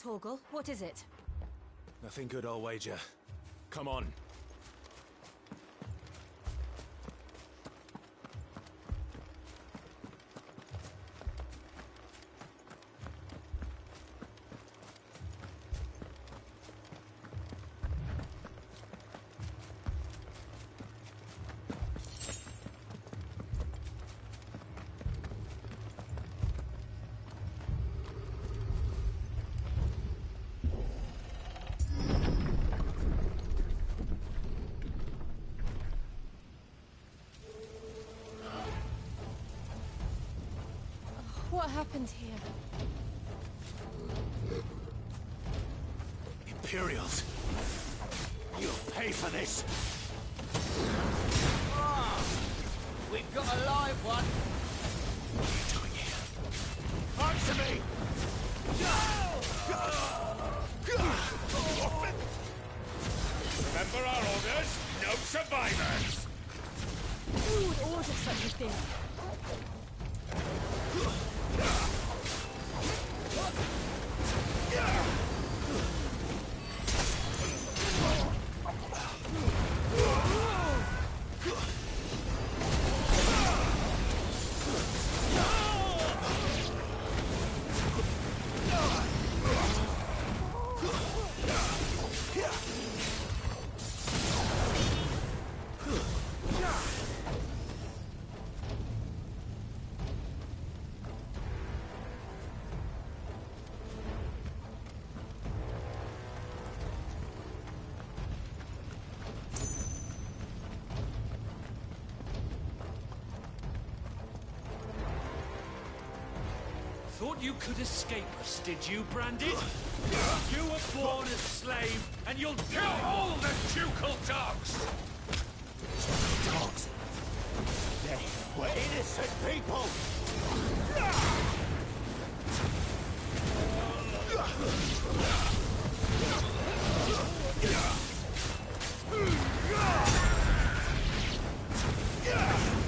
Torgal, what is it? Nothing good, I'll wager. Come on. What happened here? Imperials! You'll pay for this! Oh, we've got a live one! What are you doing here? Answer me! Remember our orders? No survivors! Who would order such a thing? Thought you could escape us, did you, Branded? You were born a slave, and you'll kill all the ducal dogs! Dogs! They were innocent people!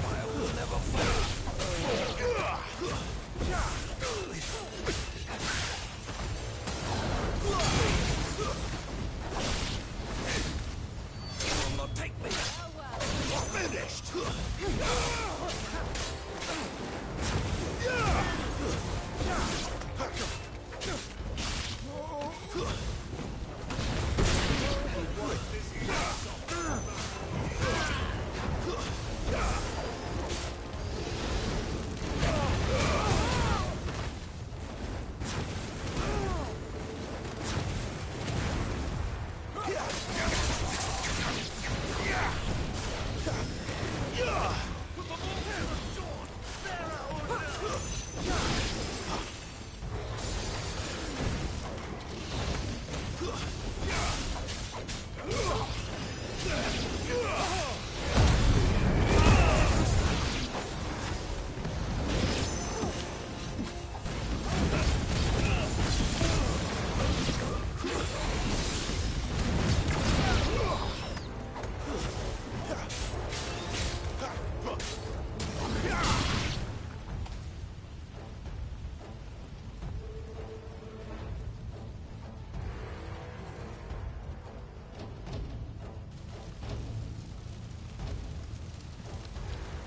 I will never fall! You will not take me! Finished!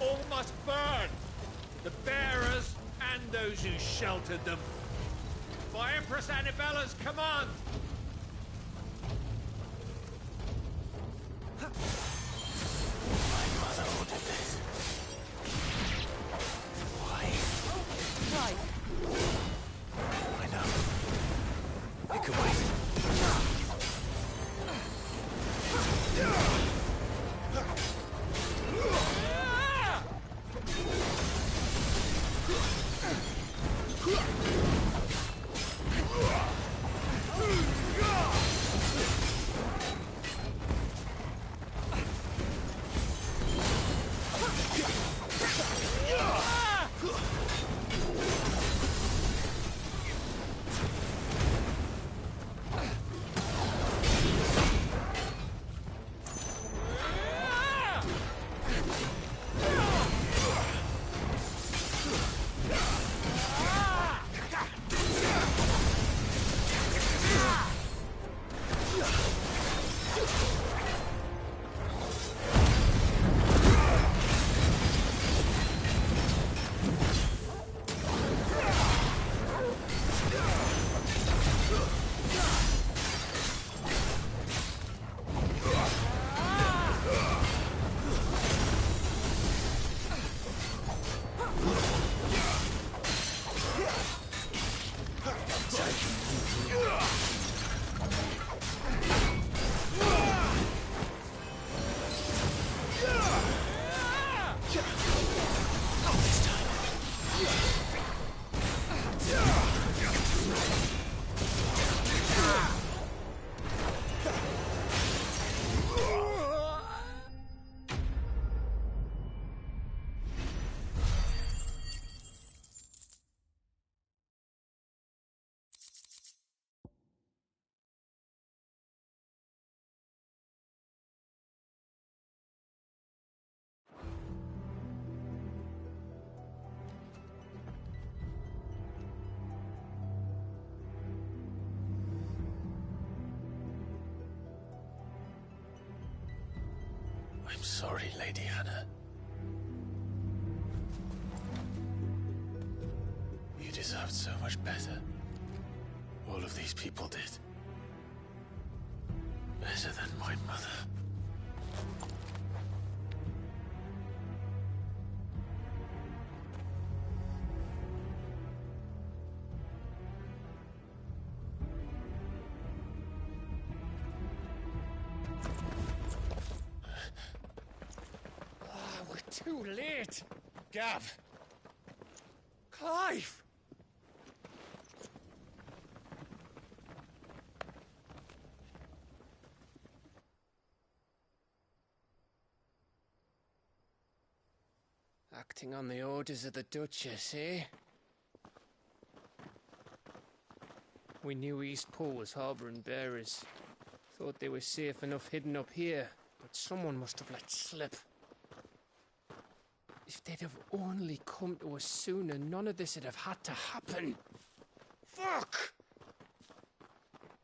All must burn! The bearers and those who sheltered them. By Empress Annibella's command! My mother ordered this. Why? Right. I know. It could wait. sorry, Lady Hannah. You deserved so much better. All of these people did. Better than my mother. We're too late. Gav. Clive. Acting on the orders of the Duchess, eh? We knew Eastport was harbouring bearers. Thought they were safe enough hidden up here, but someone must have let slip. If they'd have only come to us sooner, none of this would have had to happen. Fuck!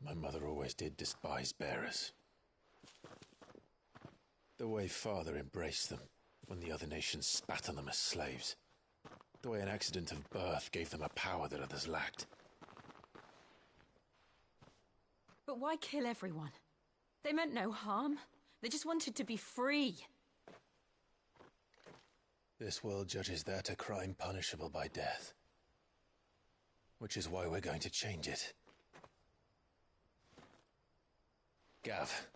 My mother always did despise bearers. The way Father embraced them when the other nations spat on them as slaves. The way an accident of birth gave them a power that others lacked. But why kill everyone? They meant no harm. They just wanted to be free. This world judges that a crime punishable by death. Which is why we're going to change it. Gav,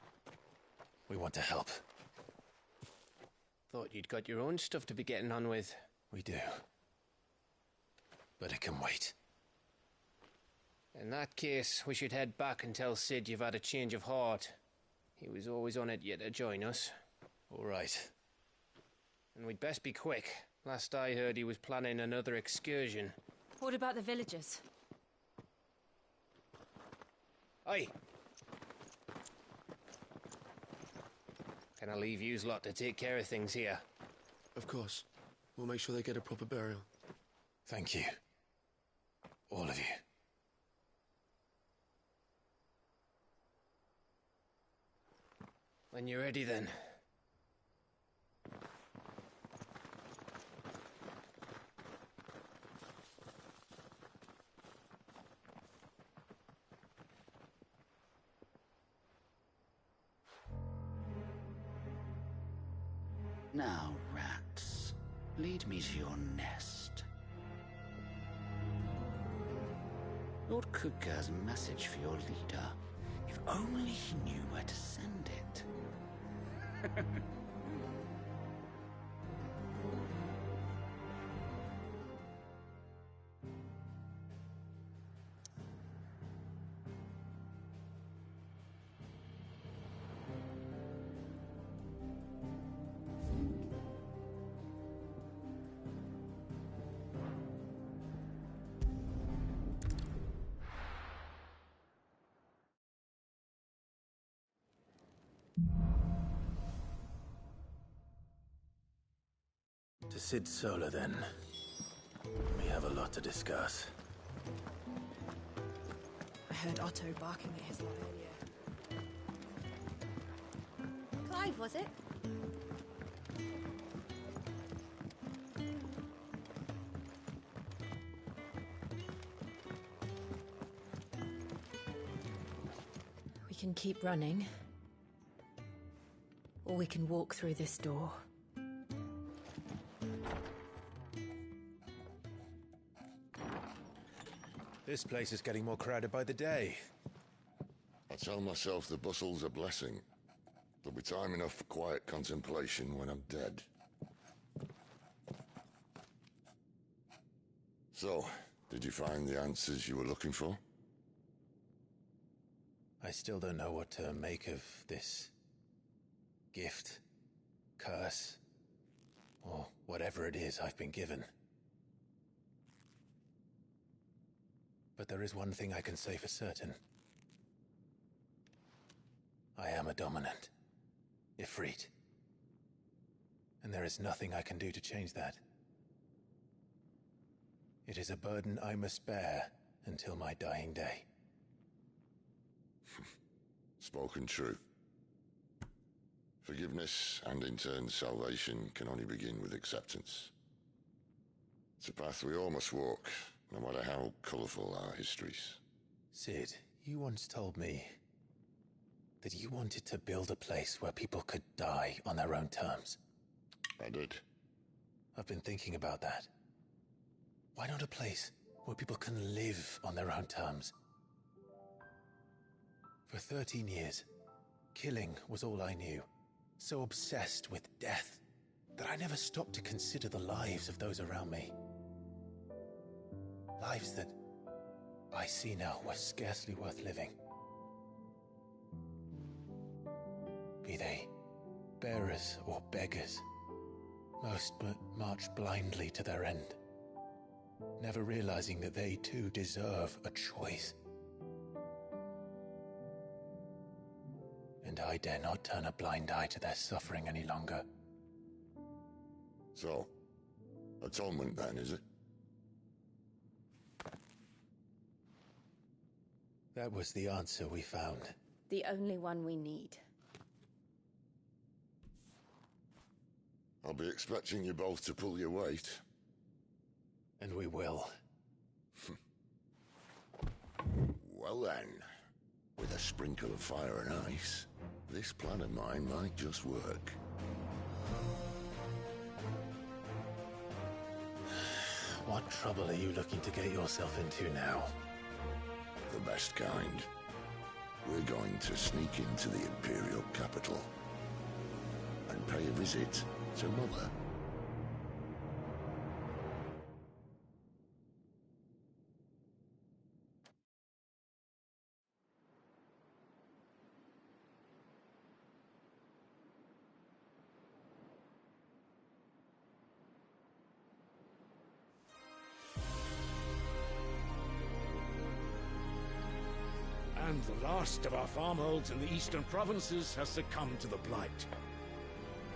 we want to help. Thought you'd got your own stuff to be getting on with. We do. But it can wait. In that case, we should head back and tell Sid you've had a change of heart. He was always on it yet to join us. All right. And we'd best be quick. Last I heard, he was planning another excursion. What about the villagers? Aye. Can I leave yous lot to take care of things here? Of course. We'll make sure they get a proper burial. Thank you. All of you. When you're ready, then. Now, rats, lead me to your nest. Lord Kutga's message for your leader. If only he knew where to send it. To Sid Solar, then. We have a lot to discuss. I heard Otto barking at his lot earlier. Clive, was it? We can keep running. Or we can walk through this door. This place is getting more crowded by the day. I tell myself the bustle's a blessing. There'll be time enough for quiet contemplation when I'm dead. So, did you find the answers you were looking for? I still don't know what to make of this gift, curse, or whatever it is I've been given. But there is one thing I can say for certain. I am a dominant, Ifrit. And there is nothing I can do to change that. It is a burden I must bear until my dying day. Spoken true. Forgiveness and in turn salvation can only begin with acceptance. It's a path we all must walk, no matter how colourful our histories. Sid, you once told me that you wanted to build a place where people could die on their own terms. I did. I've been thinking about that. Why not a place where people can live on their own terms? For 13 years, killing was all I knew. So obsessed with death that I never stopped to consider the lives of those around me. Lives that I see now were scarcely worth living. Be they bearers or beggars, most march blindly to their end, never realizing that they too deserve a choice. And I dare not turn a blind eye to their suffering any longer. So, atonement then, is it? That was the answer we found. The only one we need. I'll be expecting you both to pull your weight. And we will. Well then, with a sprinkle of fire and ice, this plan of mine might just work. What trouble are you looking to get yourself into now? The best kind. We're going to sneak into the Imperial capital and pay a visit to Mother. And the last of our farmholds in the eastern provinces has succumbed to the blight.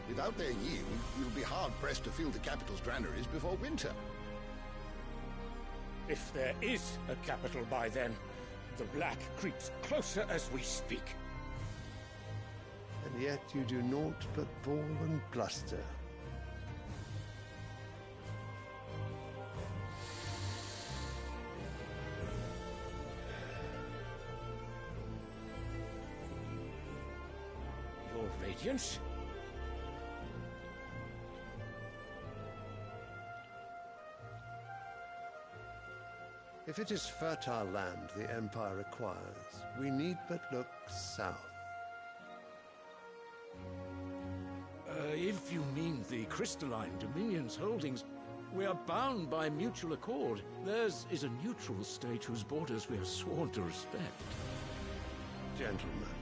Without their yield, you'll be hard-pressed to fill the capital's granaries before winter. If there is a capital by then, the black creeps closer as we speak. And yet you do naught but bawl and bluster. Your Radiance? If it is fertile land the Empire requires, we need but look south. If you mean the crystalline Dominion's holdings, we are bound by mutual accord. Theirs is a neutral state whose borders we are sworn to respect. Gentlemen,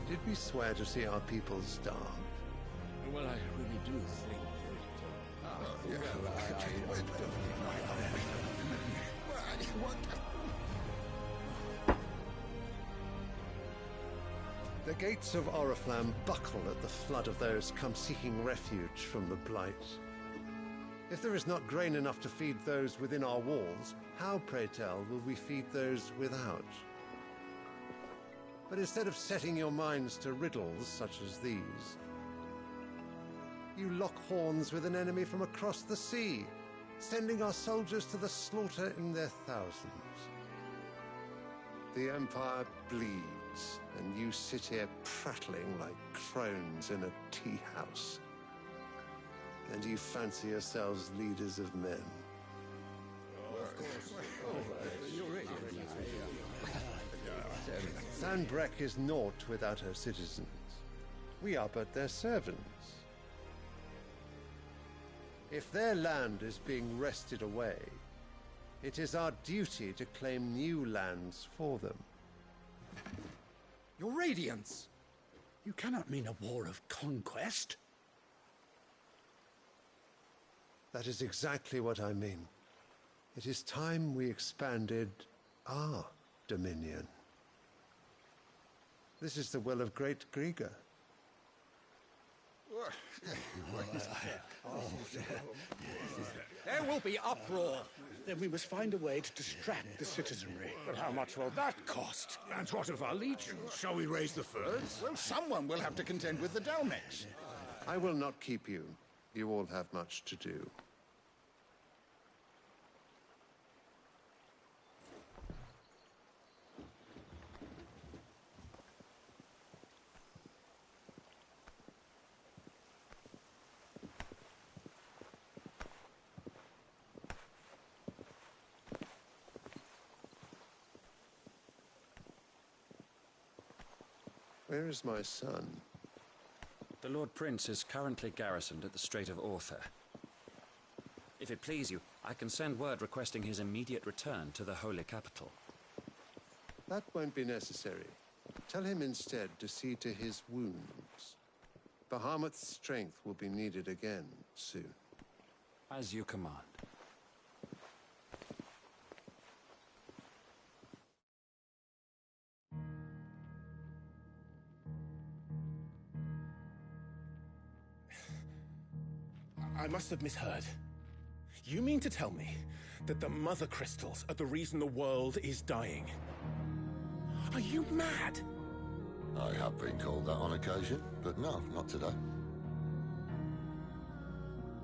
did we swear to see our people starve? Well, I really do think The gates of Oriflamme buckle at the flood of those come seeking refuge from the blight. If there is not grain enough to feed those within our walls, how, pray tell, will we feed those without? But instead of setting your minds to riddles such as these, you lock horns with an enemy from across the sea, sending our soldiers to the slaughter in their thousands. The Empire bleeds, and you sit here prattling like crones in a tea house. And you fancy yourselves leaders of men. Sanbreque is naught without her citizens. We are but their servants. If their land is being wrested away, it is our duty to claim new lands for them. Your Radiance! You cannot mean a war of conquest. That is exactly what I mean. It is time we expanded our dominion. This is the will of great Grieger. There will be uproar. Then we must find a way to distract the citizenry. But how much will that cost? And what of our legions? Shall we raise the furs? Well, someone will have to contend with the Dalmex. I will not keep you. You all have much to do. Where is my son? The Lord Prince is currently garrisoned at the Strait of Arthur. If it please you, I can send word requesting his immediate return to the Holy Capital. That won't be necessary. Tell him instead to see to his wounds. Bahamut's strength will be needed again soon. As you command. I must have misheard. You mean to tell me that the Mother Crystals are the reason the world is dying? Are you mad? I have been called that on occasion, but no, not today.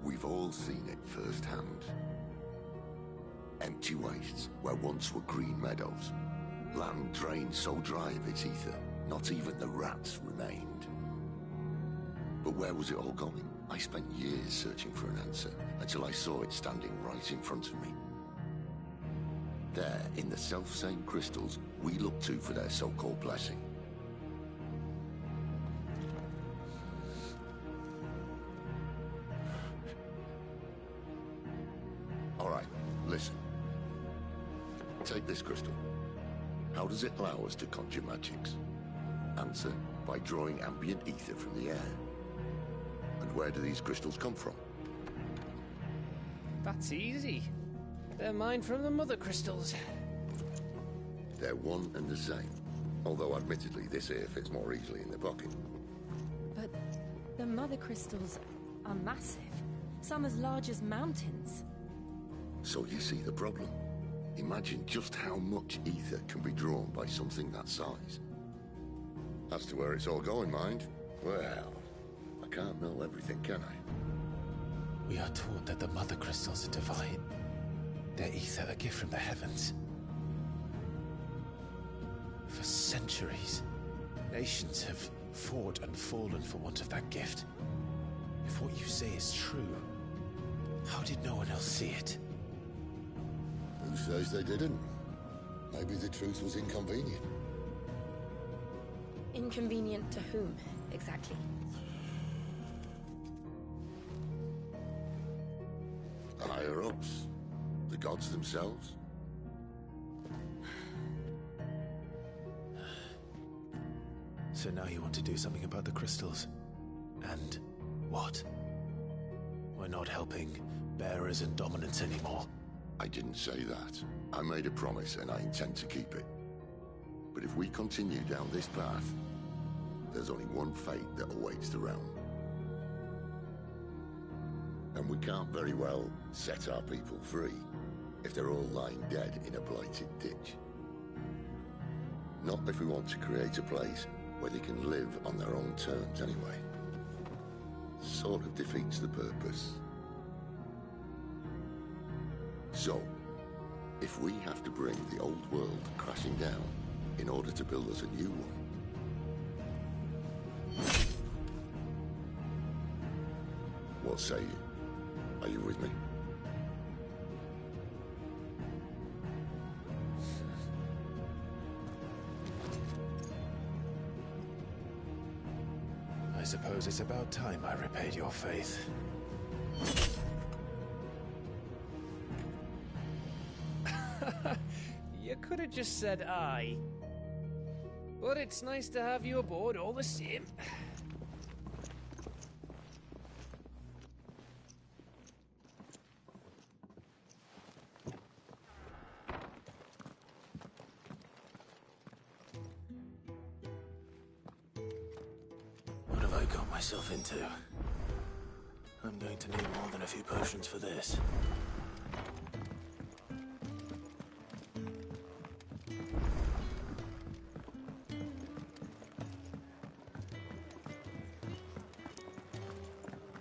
We've all seen it firsthand. Empty wastes where once were green meadows. Land drained so dry of its ether, not even the rats remained. But where was it all going? I spent years searching for an answer, until I saw it standing right in front of me. There, in the self-same crystals, we look to for their so-called blessing. All right, listen. Take this crystal. How does it allow us to conjure magics? Answer, by drawing ambient ether from the air. And where do these crystals come from? That's easy. They're mined from the Mother Crystals. They're one and the same. Although admittedly this here fits more easily in the pocket. But the Mother Crystals are massive. Some as large as mountains. So you see the problem. Imagine just how much ether can be drawn by something that size. As to where it's all going, mind? Well, I can't know everything, can I? We are taught that the Mother Crystals are divine. Their ether a gift from the heavens. For centuries, nations have fought and fallen for want of that gift. If what you say is true, how did no one else see it? Who says they didn't? Maybe the truth was inconvenient. Inconvenient to whom, exactly? The higher-ups? The gods themselves? So now you want to do something about the crystals? And what? We're not helping bearers and dominants anymore. I didn't say that. I made a promise and I intend to keep it. But if we continue down this path, there's only one fate that awaits the realm. And we can't very well set our people free if they're all lying dead in a blighted ditch. Not if we want to create a place where they can live on their own terms anyway. Sort of defeats the purpose. So, if we have to bring the old world crashing down in order to build us a new one, what say you? Are you with me? I suppose it's about time I repaid your faith. You could have just said aye. But it's nice to have you aboard all the same. What have I got myself into? I'm going to need more than a few potions for this.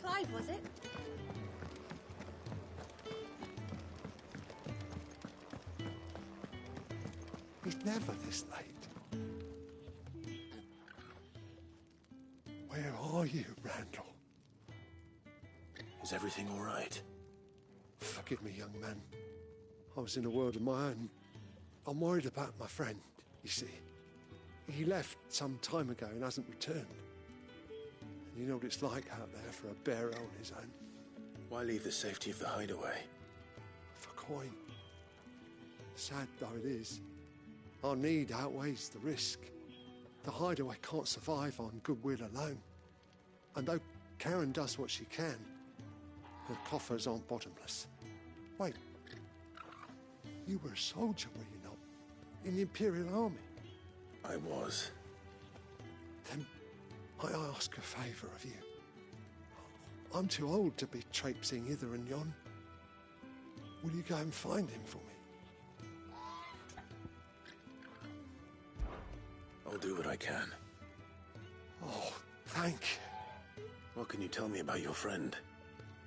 Clive, was it? He's never this late. Where are you, Randall? Is everything all right? Forgive me, young man. I was in a world of my own. I'm worried about my friend, you see. He left some time ago and hasn't returned. And you know what it's like out there for a bearer on his own. Why leave the safety of the hideaway? For coin. Sad though it is, our need outweighs the risk. The hideaway can't survive on goodwill alone. And though Karen does what she can, her coffers aren't bottomless. Wait, you were a soldier, were you not? In the Imperial Army? I was. Then I ask a favour of you. I'm too old to be traipsing hither and yon. Will you go and find him for me? I'll do what I can. Oh, thank you. What can you tell me about your friend?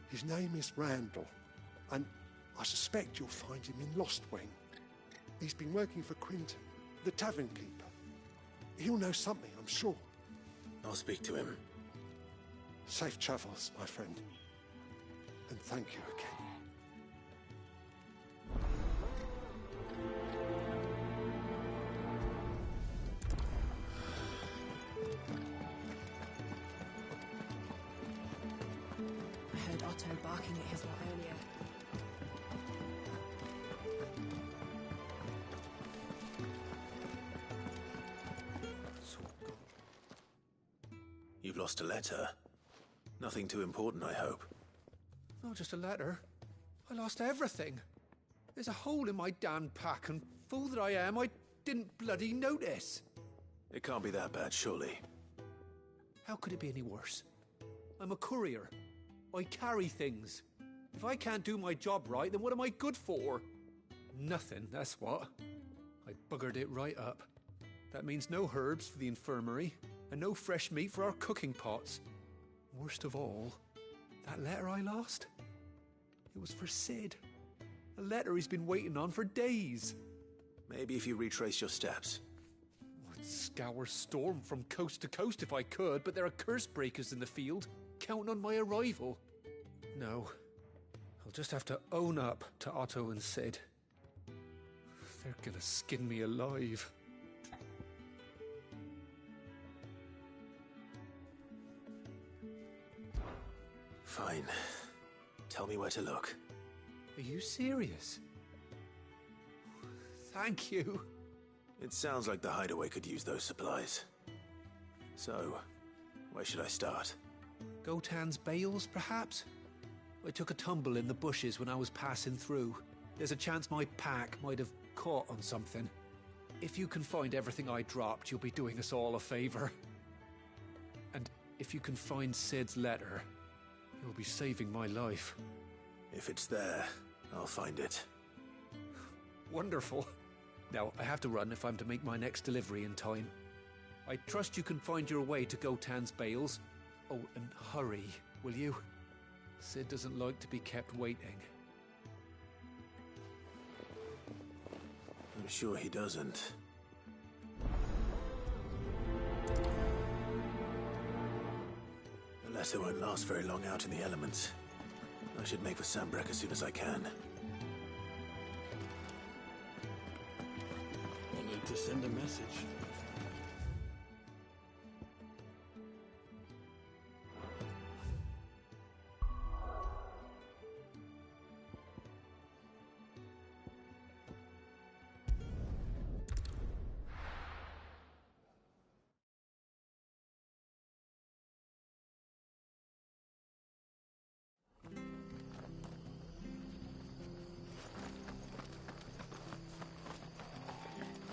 His name is Randall, and I suspect you'll find him in Lostwing. He's been working for Quinton, the tavern keeper. He'll know something, I'm sure. I'll speak to him. Safe travels, my friend. And thank you again. I heard Otto barking at his lot earlier. You've lost a letter. Nothing too important, I hope. Not just a letter. I lost everything. There's a hole in my damn pack, and fool that I am, I didn't bloody notice. It can't be that bad, surely. How could it be any worse? I'm a courier. I carry things. If I can't do my job right, then what am I good for? Nothing, that's what. I buggered it right up. That means no herbs for the infirmary, and no fresh meat for our cooking pots. Worst of all, that letter I lost? It was for Sid. A letter he's been waiting on for days. Maybe if you retrace your steps. I'd scour Storm from coast to coast if I could, but there are curse breakers in the field, counting on my arrival. No, I'll just have to own up to Otto and Sid. They're gonna skin me alive. Fine. Tell me where to look. Are you serious? Thank you. It sounds like the hideaway could use those supplies. So, where should I start? Gotan's bales, perhaps? I took a tumble in the bushes when I was passing through. There's a chance my pack might have caught on something. If you can find everything I dropped, you'll be doing us all a favor. And if you can find Sid's letter, you'll be saving my life. If it's there, I'll find it. Wonderful. Now, I have to run if I'm to make my next delivery in time. I trust you can find your way to Gotan's bales. Oh, and hurry, will you? Sid doesn't like to be kept waiting. I'm sure he doesn't. The letter won't last very long out in the elements. I should make for Sambrek as soon as I can. We'll need to send a message.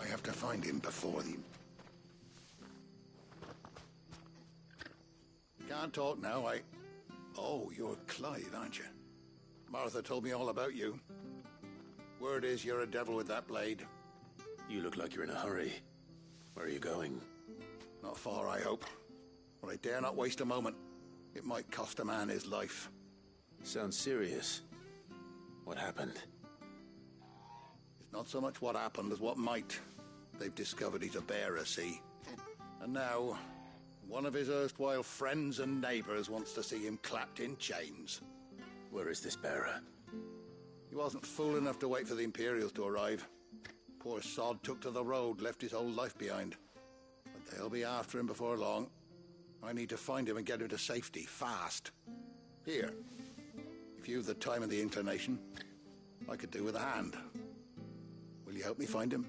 I have to find him before the... Can't talk now, Oh, you're Clive, aren't you? Martha told me all about you. Word is you're a devil with that blade. You look like you're in a hurry. Where are you going? Not far, I hope. But I dare not waste a moment. It might cost a man his life. Sounds serious. What happened? It's not so much what happened as what might. They've discovered he's a bearer, see? And now, one of his erstwhile friends and neighbors wants to see him clapped in chains. Where is this bearer? He wasn't fool enough to wait for the Imperials to arrive. Poor sod took to the road, left his whole life behind. But they'll be after him before long. I need to find him and get him to safety, fast. Here, if you've the time and the inclination, I could do with a hand. Will you help me find him?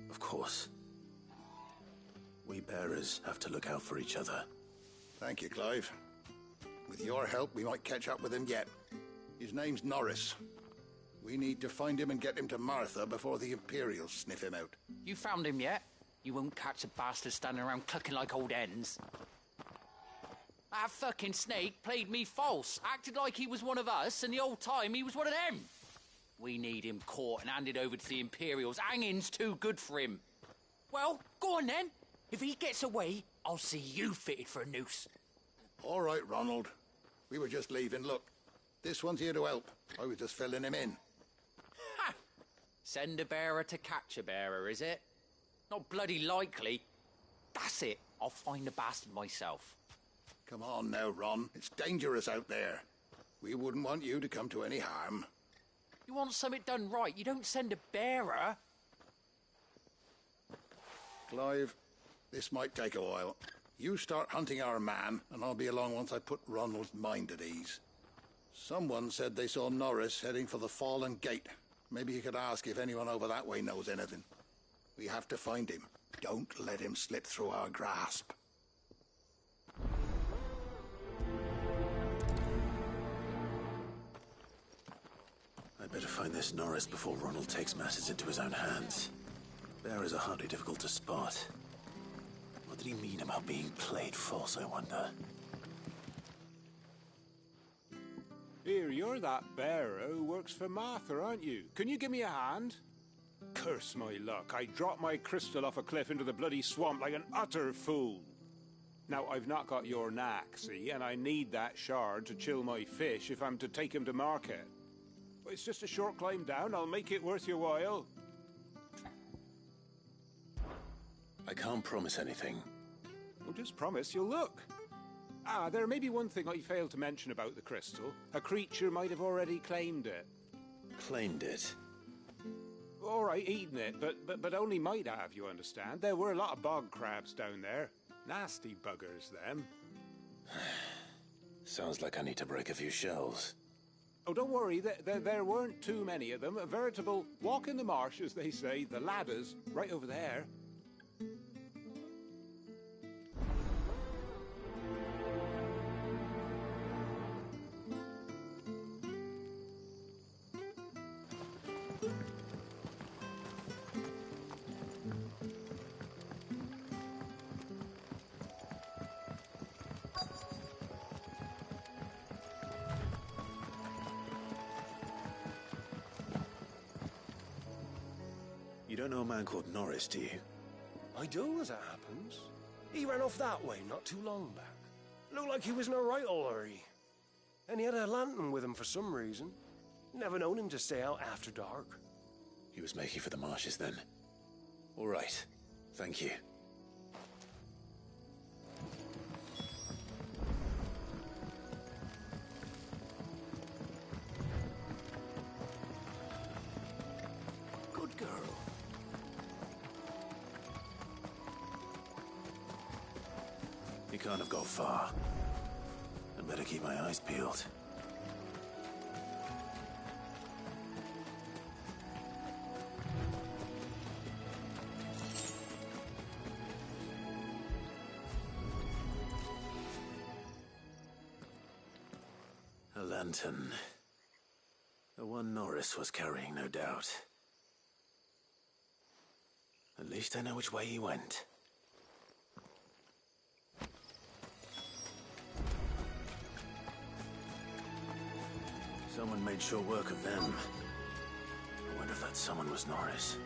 Of course. We bearers have to look out for each other. Thank you, Clive. With your help, we might catch up with him yet. His name's Norris. We need to find him and get him to Martha before the Imperials sniff him out. You found him yet? You won't catch a bastard standing around clucking like old hens. That fucking snake played me false, acted like he was one of us, and the whole time he was one of them. We need him caught and handed over to the Imperials. Hanging's too good for him. Well, go on then. If he gets away, I'll see you fitted for a noose. All right, Ronald. We were just leaving. Look, this one's here to help. I was just filling him in. Ha! Send a bearer to catch a bearer, is it? Not bloody likely. That's it. I'll find the bastard myself. Come on now, Ron. It's dangerous out there. We wouldn't want you to come to any harm. You want something done right, you don't send a bearer. Clive, this might take a while. You start hunting our man, and I'll be along once I put Ronald's mind at ease. Someone said they saw Norris heading for the Fallen Gate. Maybe you could ask if anyone over that way knows anything. We have to find him. Don't let him slip through our grasp. I'd better find this Norris before Ronald takes matters into his own hands. Bearers are hardly difficult to spot. What did he mean about being played false, I wonder? Here, you're that bearer who works for Martha, aren't you? Can you give me a hand? Curse my luck, I dropped my crystal off a cliff into the bloody swamp like an utter fool. Now, I've not got your knack, see, and I need that shard to chill my fish if I'm to take him to market. But it's just a short climb down, I'll make it worth your while. I can't promise anything. Well, just promise you'll look. Ah, there may be one thing I failed to mention about the crystal. A creature might have already claimed it. Claimed it? All right, eaten it, but only might have, you understand. There were a lot of bog crabs down there. Nasty buggers, them. Sounds like I need to break a few shells. Oh, don't worry, there weren't too many of them. A veritable walk in the marsh, as they say, the ladders, right over there. You don't know a man called Norris, do you? I do, as it happens. He ran off that way not too long back. Looked like he was in a right old hurry. And he had a lantern with him for some reason. Never known him to stay out after dark. He was making for the marshes then. All right. Thank you. Good girl. He can't have got far. I'd better keep my eyes peeled. A lantern. The one Norris was carrying, no doubt. At least I know which way he went. Someone made short work of them. I wonder if that someone was Norris.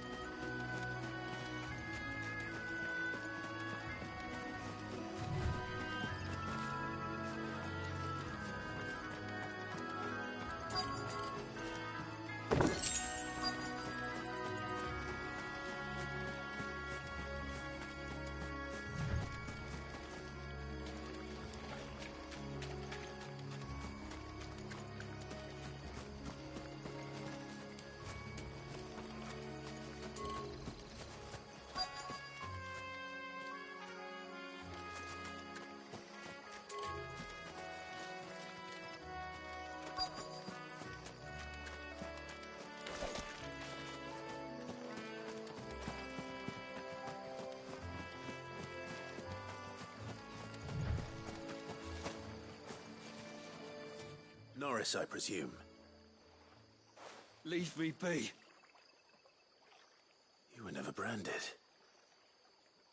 Norris, I presume. Leave me be. You were never branded.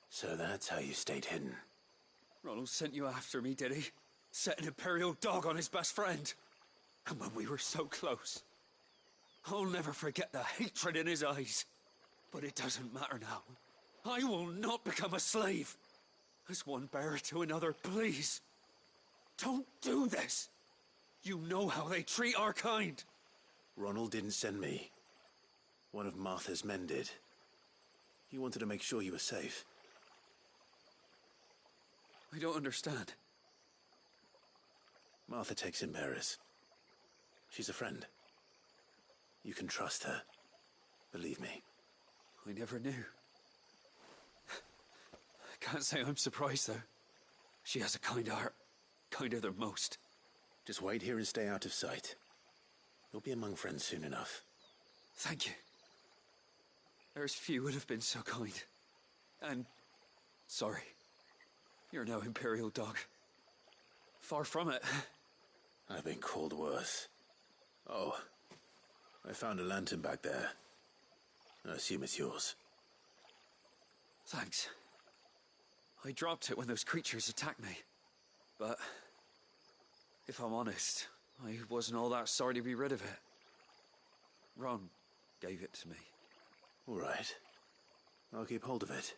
So that's how you stayed hidden. Ronald sent you after me, did he? Set an Imperial dog on his best friend. And when we were so close. I'll never forget the hatred in his eyes. But it doesn't matter now. I will not become a slave. As one bearer to another, please. Don't do this. You know how they treat our kind. Ronald didn't send me. One of Martha's men did. He wanted to make sure you were safe. I don't understand. Martha takes in bearers. She's a friend. You can trust her. Believe me. I never knew. I can't say I'm surprised, though. She has a kind heart. Kinder than most. Just wait here and stay out of sight. You'll be among friends soon enough. Thank you. There's few would have been so kind. And sorry. You're no Imperial dog. Far from it. I've been called worse. Oh, I found a lantern back there. I assume it's yours. Thanks. I dropped it when those creatures attacked me. But if I'm honest, I wasn't all that sorry to be rid of it. Ron gave it to me. All right. I'll keep hold of it.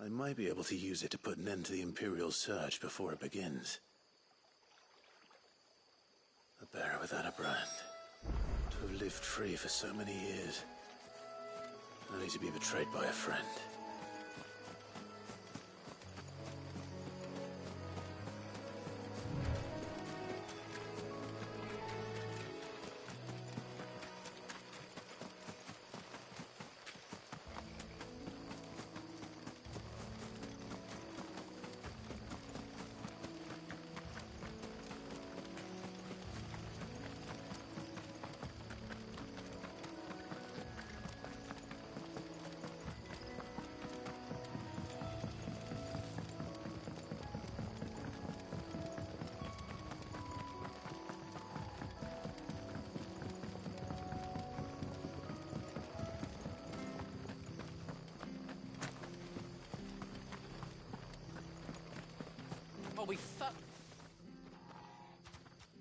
I might be able to use it to put an end to the Imperial surge before it begins. A bearer without a brand. To have lived free for so many years. Only to be betrayed by a friend. Oh, we fuck.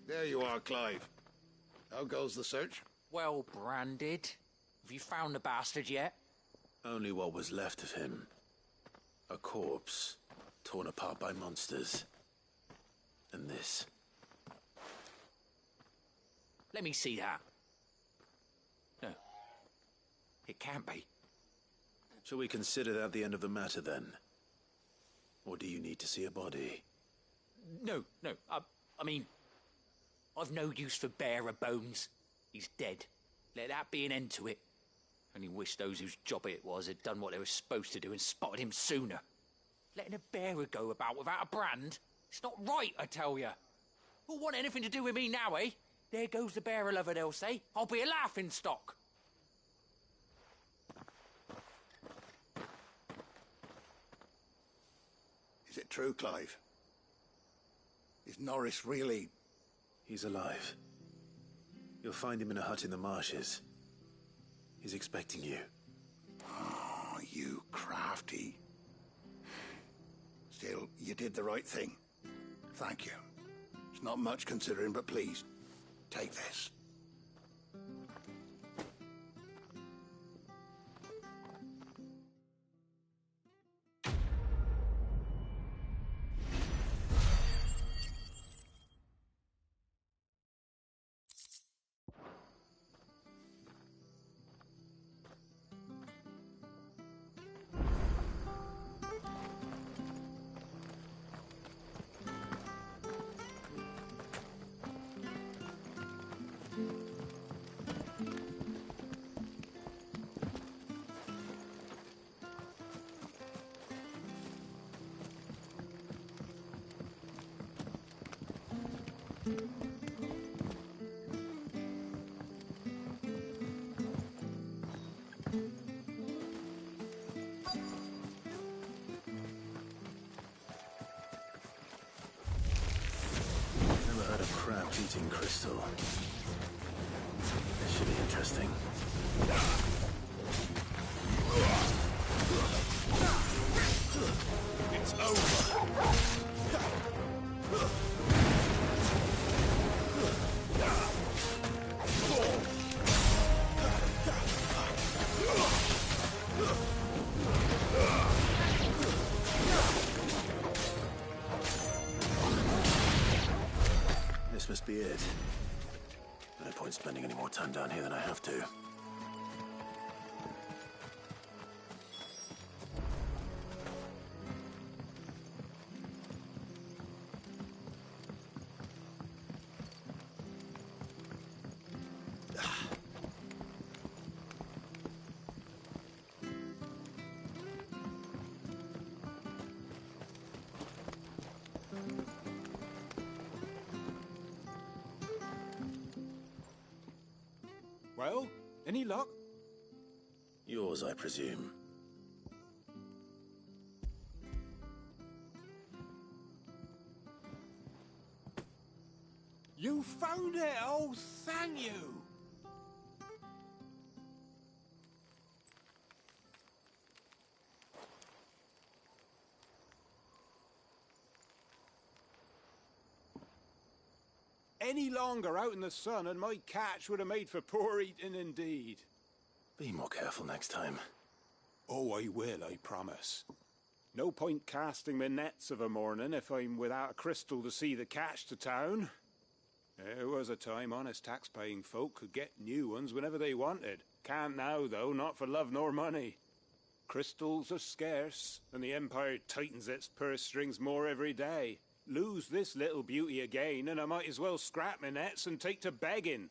There you are, Clive. How goes the search? Well branded. Have you found the bastard yet? Only what was left of him. A corpse, torn apart by monsters. And this. Let me see that. No. It can't be. Shall we consider that the end of the matter, then? Or do you need to see a body? No. I mean, I've no use for bearer bones. He's dead. Let that be an end to it. Only wish those whose job it was had done what they were supposed to do and spotted him sooner. Letting a bearer go about without a brand? It's not right, I tell you. Who'll want anything to do with me now, eh? There goes the bearer lover, they'll say. I'll be a laughing stock. Is it true, Clive? Is Norris really... He's alive. You'll find him in a hut in the marshes. He's expecting you. Oh, you crafty. Still, you did the right thing. Thank you. It's not much considering, but please, Take this. Never heard of crab eating crystal. This should be interesting. It's over. This must be it. No point spending any more time down here than I have to. Well, any luck? Yours, I presume. You found it! Oh, thank you! Any longer out in the sun and my catch would have made for poor eating indeed. Be more careful next time. Oh, I will, I promise. No point casting my nets of a morning if I'm without a crystal to see the catch to town. There was a time honest tax-paying folk could get new ones whenever they wanted. Can't now, though, not for love nor money. Crystals are scarce, and the Empire tightens its purse strings more every day. Lose this little beauty again, and I might as well scrap my nets and take to begging.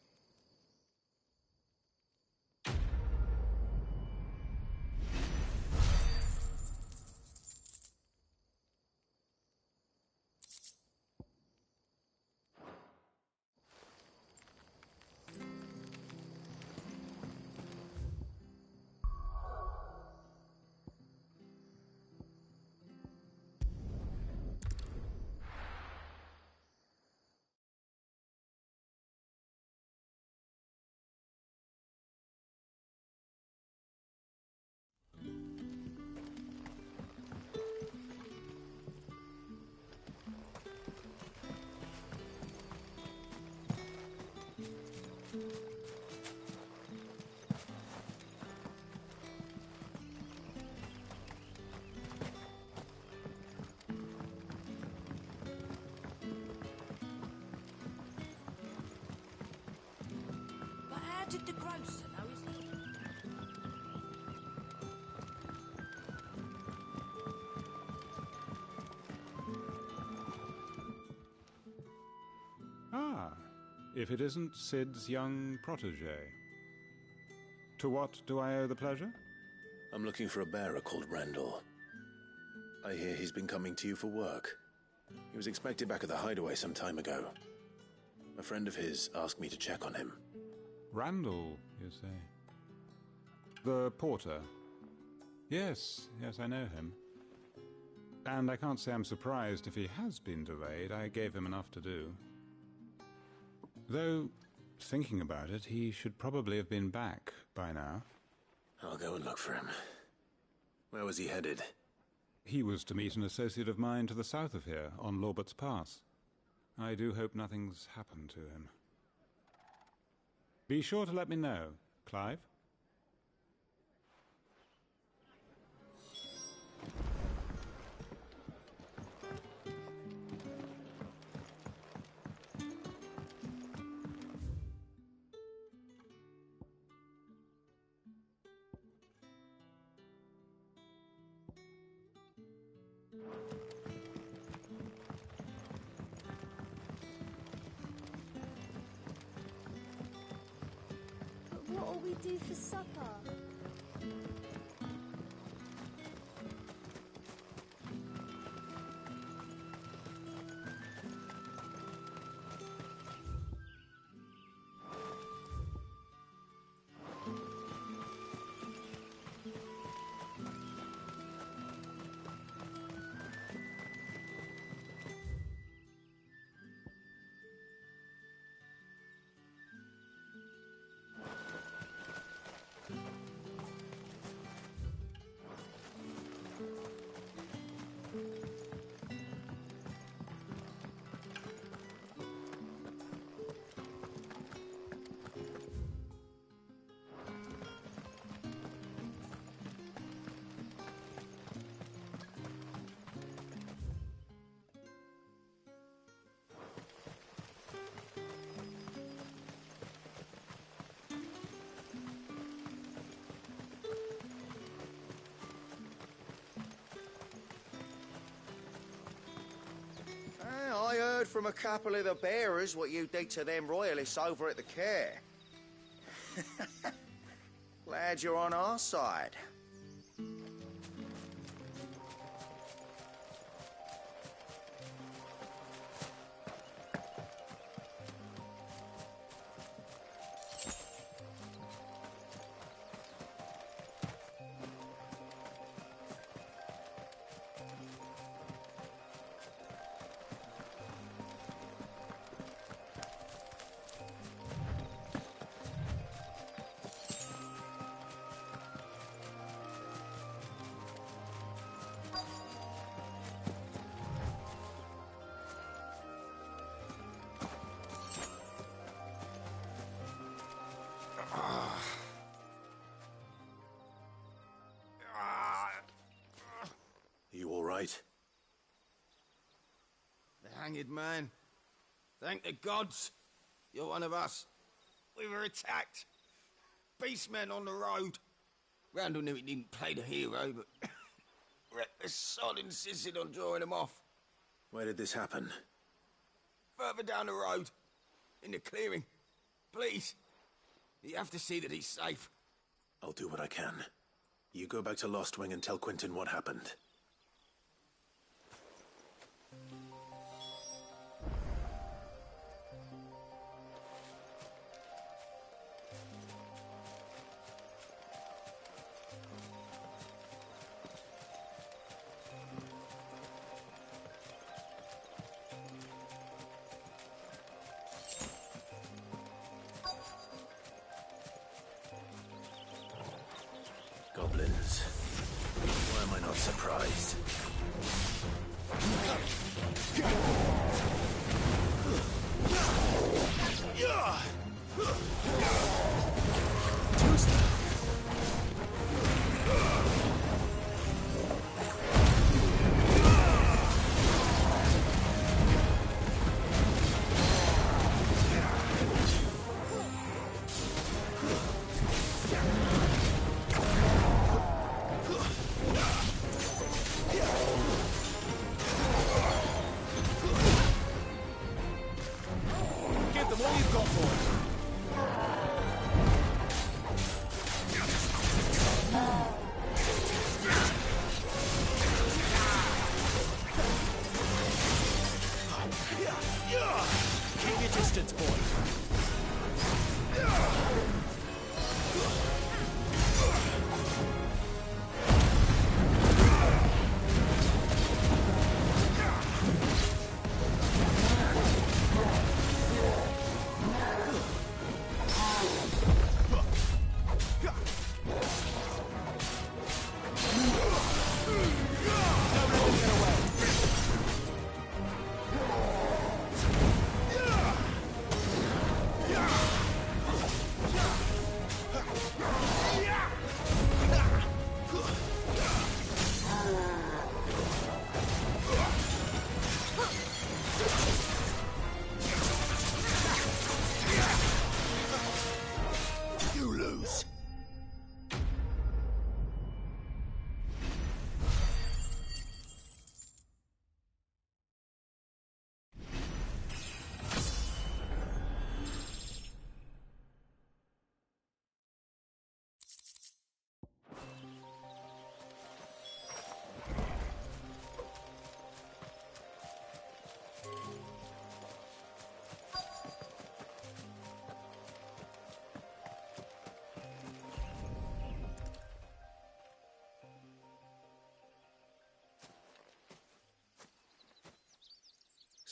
But how did the grocer know his name? Ah, if it isn't Sid's young protege. To what do I owe the pleasure? I'm looking for a bearer called Randall. I hear he's been coming to you for work. He was expected back at the hideaway some time ago. A friend of his asked me to check on him. Randall, you say? The porter? Yes, I know him. And I can't say I'm surprised if he has been delayed. I gave him enough to do. Though, thinking about it, he should probably have been back by now. I'll go and look for him. Where was he headed? He was to meet an associate of mine to the south of here, on Lorbert's Pass. I do hope nothing's happened to him. Be sure to let me know, Clive. What'll we do for supper? I heard from a couple of the bearers what you did to them royalists over at the care. Glad you're on our side. You all right? The hanged man. Thank the gods. You're one of us. We were attacked. Beastmen on the road. Randall knew he didn't play the hero, but reckless sod insisted on drawing him off. Where did this happen? Further down the road. In the clearing. Please. You have to see that he's safe. I'll do what I can. You go back to Lost Wing and tell Quentin what happened. Goblins. Why am I not surprised?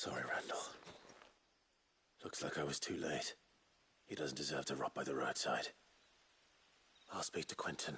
Sorry, Randall. Looks like I was too late. He doesn't deserve to rot by the roadside. I'll speak to Quentin.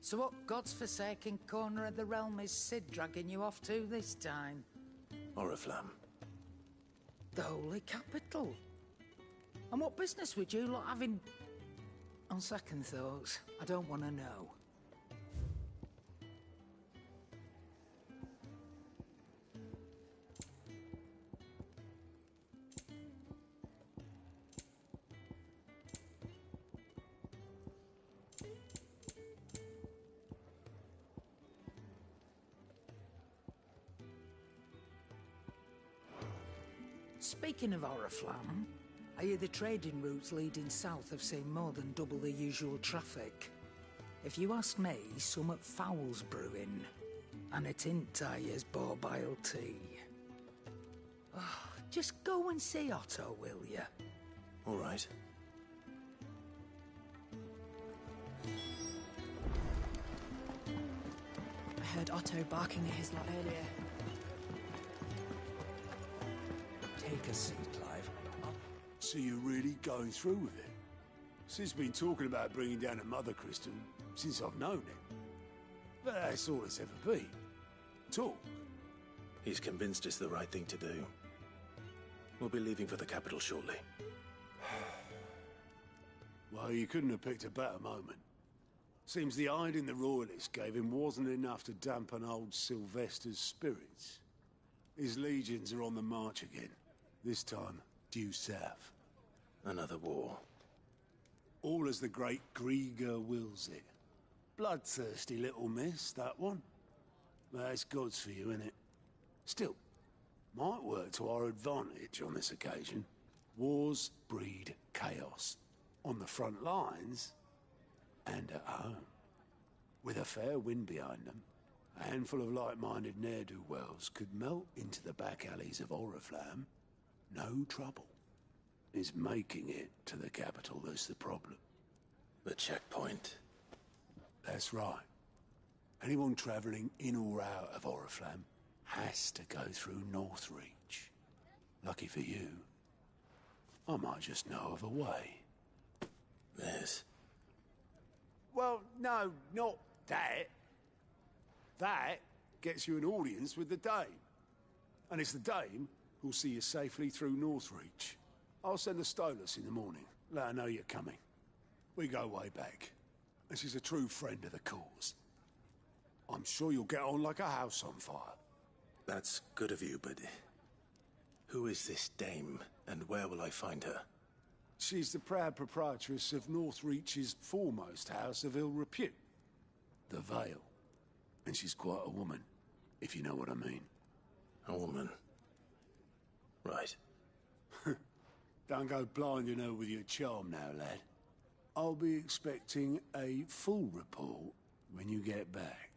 So what god's-forsaken corner of the realm is Sid dragging you off to this time? Oriflamme. The Holy Capital. And what business would you lot have in... On second thoughts, I don't want to know. Speaking of Oriflamme, I hear the trading routes leading south have seen more than double the usual traffic. If you ask me, somewhat foul's brewing, and it ain't Tyre's borbile tea. Oh, just go and see Otto, will you? All right. I heard Otto barking at his lot earlier. Take a seat, Clive. So you're really going through with it? Sid's been talking about bringing down a mother crystal since I've known him. But that's all it's ever been. Talk. He's convinced it's the right thing to do. We'll be leaving for the capital shortly. Well, you couldn't have picked a better moment. Seems the hiding the Royalists gave him wasn't enough to dampen old Sylvester's spirits. His legions are on the march again. This time, due south. Another war. All as the great Grieger wills it. Bloodthirsty little miss, that one. But that's God's for you, innit? Still, might work to our advantage on this occasion. Wars breed chaos. On the front lines, and at home. With a fair wind behind them, a handful of like-minded ne'er-do-wells could melt into the back alleys of Oriflamme. No trouble. It's making it to the capital that's the problem. The checkpoint. That's right. Anyone travelling in or out of Oriflamme has to go through Northreach. Lucky for you, I might just know of a way. This? Well, no, not that. That gets you an audience with the Dame. And it's the Dame who'll see you safely through Northreach. I'll send the Stolas in the morning. Let her know you're coming. We go way back. And she's a true friend of the cause. I'm sure you'll get on like a house on fire. That's good of you, but... who is this Dame, and where will I find her? She's the proud proprietress of Northreach's foremost house of ill repute. The Vale. And she's quite a woman, if you know what I mean. A woman. Right. Don't go blinding her with your charm now, lad. I'll be expecting a full report when you get back.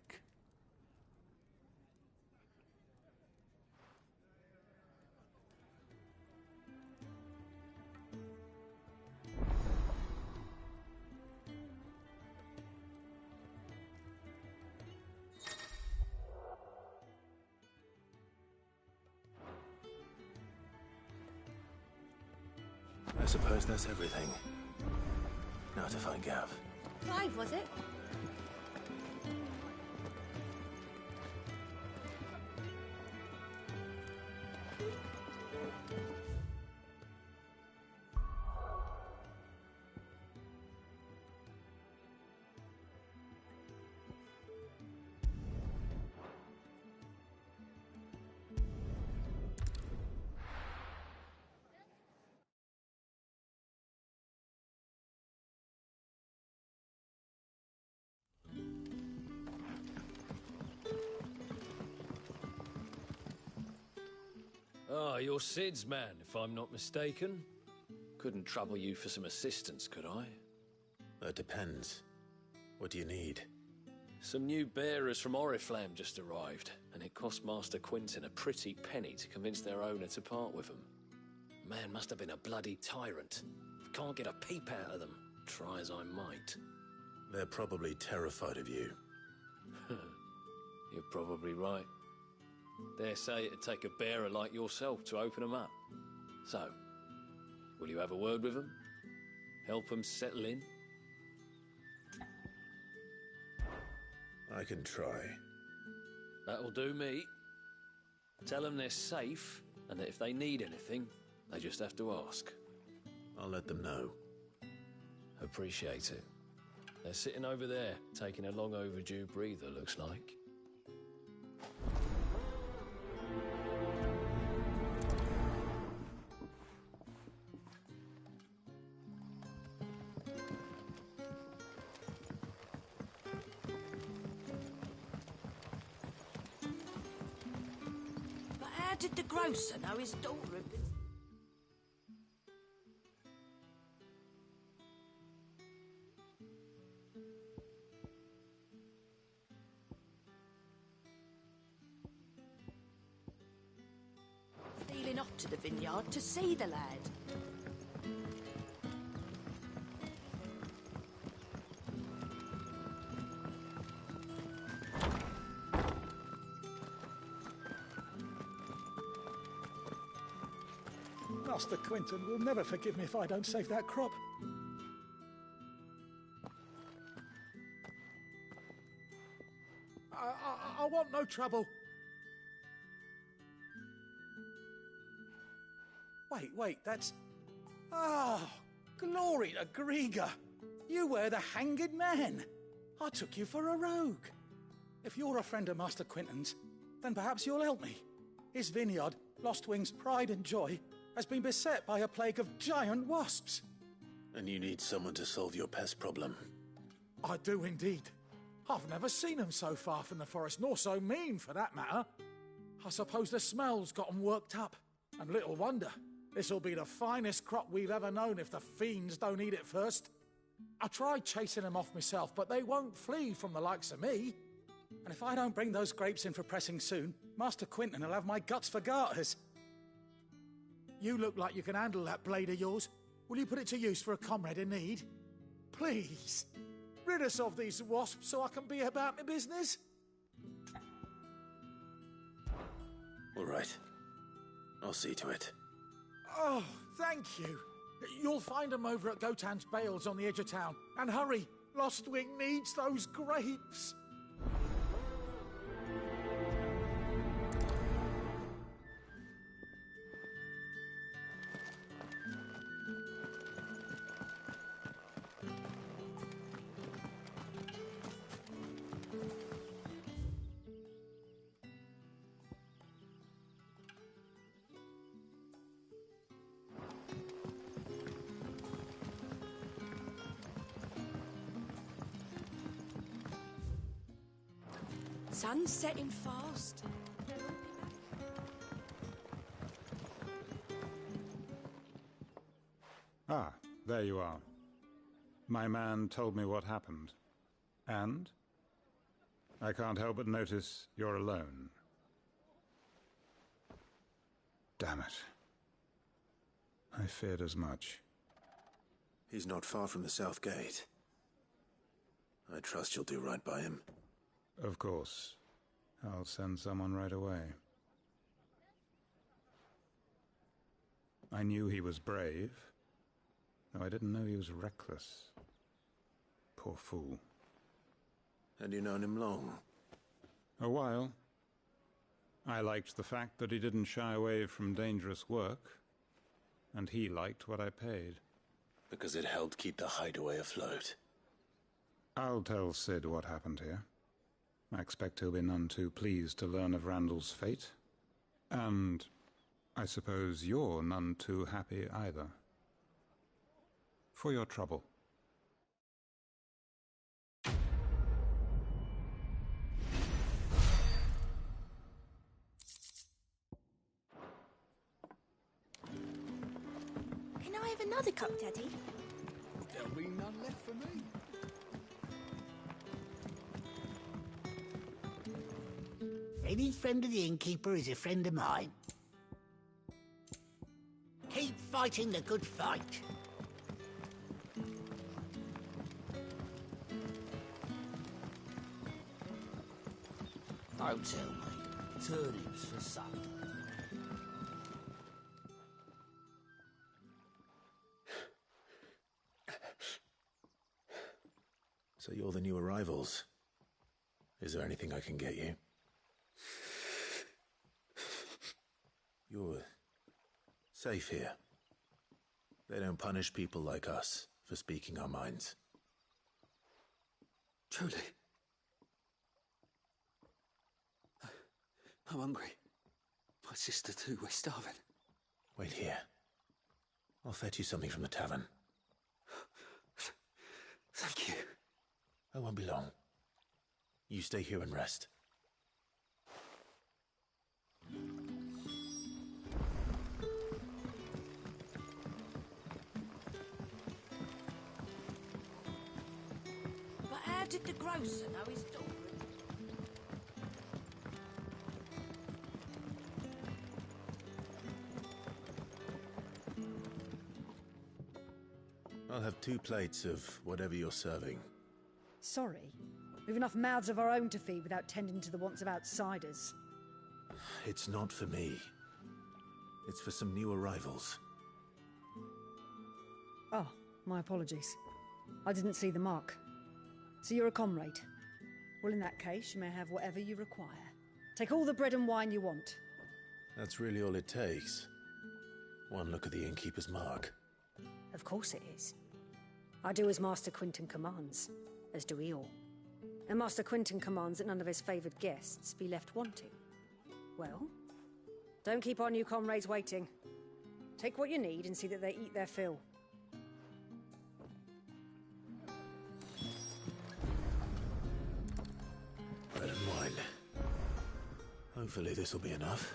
I suppose that's everything. Now to find Gav. Clive, was it? Ah, you're Sid's man, if I'm not mistaken. Couldn't trouble you for some assistance, could I? That depends. What do you need? Some new bearers from Oriflamme just arrived, and it cost Master Quinton a pretty penny to convince their owner to part with them. Man must have been a bloody tyrant. Can't get a peep out of them, try as I might. They're probably terrified of you. You're probably right. Dare say it'd take a bearer like yourself to open them up. So, will you have a word with them? Help them settle in? I can try. That'll do me. Tell them they're safe, and that if they need anything, they just have to ask. I'll let them know. Appreciate it. They're sitting over there, taking a long overdue breather, looks like. But how did the grocer know his daughter had been... stealing off to the vineyard to see the lad? Master Quinton will never forgive me if I don't save that crop. I want no trouble. Wait, that's... Oh, glory to Griga. You were the hanged man. I took you for a rogue. If you're a friend of Master Quinton's, then perhaps you'll help me. His vineyard, Lostwing's pride and joy, has been beset by a plague of giant wasps. And you need someone to solve your pest problem. I do indeed. I've never seen them so far from the forest, nor so mean, for that matter. I suppose the smell's got 'em worked up. And little wonder. This'll be the finest crop we've ever known if the fiends don't eat it first. I tried chasing them off myself, but they won't flee from the likes of me. And if I don't bring those grapes in for pressing soon, Master Quinton will have my guts for garters. You look like you can handle that blade of yours. Will you put it to use for a comrade in need? Please, rid us of these wasps so I can be about my business. All right. I'll see to it. Oh, thank you. You'll find them over at Gotan's Bales on the edge of town. And hurry, Lostwing needs those grapes. Sun's setting fast. Ah, there you are. My man told me what happened. And? I can't help but notice you're alone. Damn it. I feared as much. He's not far from the South Gate. I trust you'll do right by him. Of course. I'll send someone right away. I knew he was brave, though I didn't know he was reckless. Poor fool. Had you known him long? A while. I liked the fact that he didn't shy away from dangerous work, and he liked what I paid. Because it helped keep the hideaway afloat. I'll tell Sid what happened here. I expect he'll be none too pleased to learn of Randall's fate. And I suppose you're none too happy either. For your trouble. ain't none left for me. Any friend of the innkeeper is a friend of mine. Keep fighting the good fight. Don't tell me. Turnips for supper. So you're the new arrivals. Is there anything I can get you? You're safe here. They don't punish people like us for speaking our minds. Truly. I'm hungry. My sister too, we're starving. Wait here. I'll fetch you something from the tavern. Thank you. I won't be long. You stay here and rest. But how did the grocer know his daughter? I'll have 2 plates of whatever you're serving. Sorry. We've enough mouths of our own to feed without tending to the wants of outsiders. It's not for me. It's for some new arrivals. Oh, my apologies. I didn't see the mark. So you're a comrade. Well, in that case, you may have whatever you require. Take all the bread and wine you want. That's really all it takes. One look at the innkeeper's mark. Of course it is. I do as Master Quinton commands, as do we all. And Master Quinton commands that none of his favoured guests be left wanting. Well, don't keep our new comrades waiting. Take what you need and see that they eat their fill. Bread and wine. Hopefully this will be enough.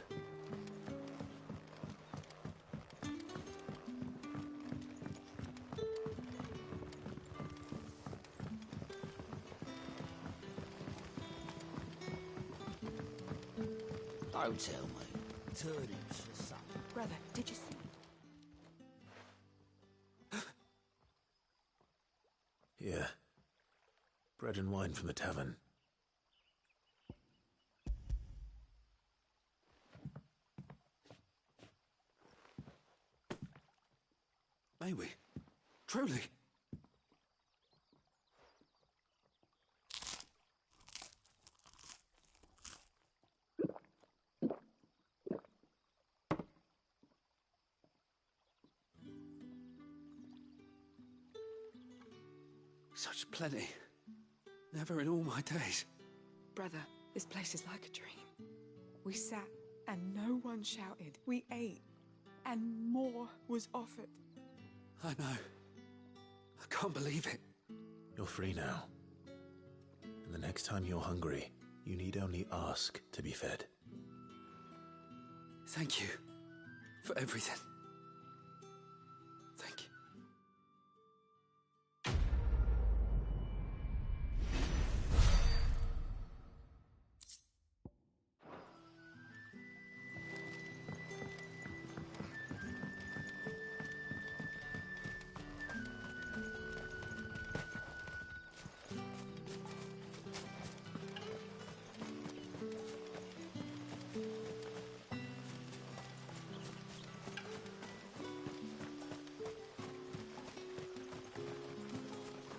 Don't tell me. Turnips for supper. Brother, did you see? Here. Bread and wine from the tavern. May we? Truly? Such plenty. Never in all my days. Brother, this place is like a dream. We sat and no one shouted. We ate and more was offered. I know. I can't believe it. You're free now. And the next time you're hungry, you need only ask to be fed. Thank you for everything. Thank you.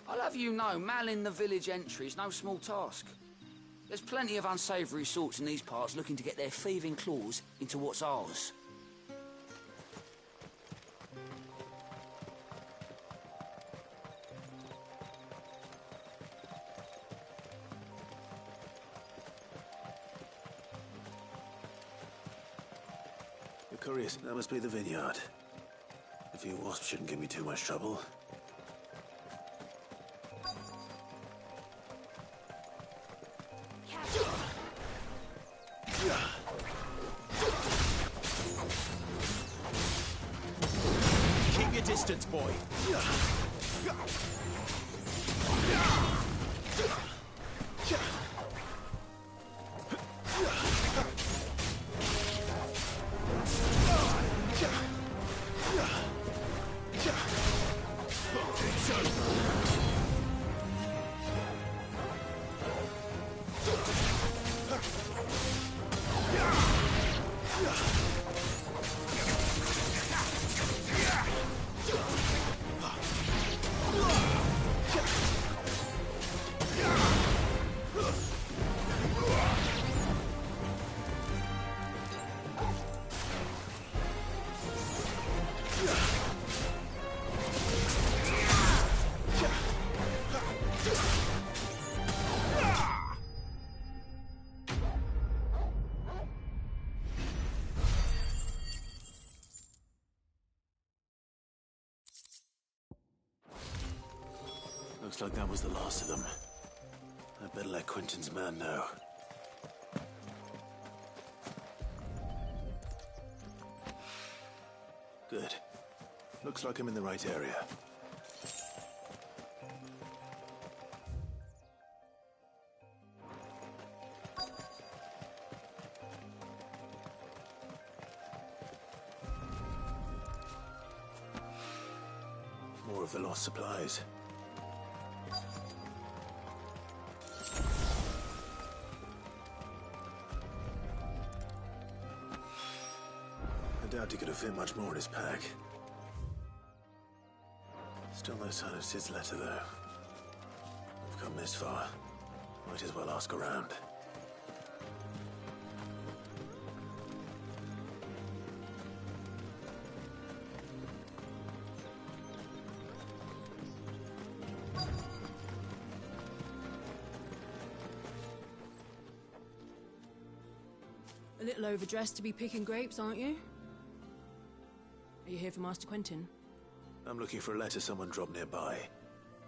I'll have you know, manning the village entry is no small task. There's plenty of unsavoury sorts in these parts looking to get their thieving claws into what's ours. You're curious, that must be the vineyard. A few wasps shouldn't give me too much trouble. Keep your distance, boy. Looks like that was the last of them. I'd better let Quentin's man know. Good. Looks like I'm in the right area. More of the lost supplies. I doubt he could have fit much more in his pack. Still no sign of Sid's letter, though. We've come this far. Might as well ask around. A little overdressed to be picking grapes, aren't you? Are you here for Master Quentin? I'm looking for a letter someone dropped nearby,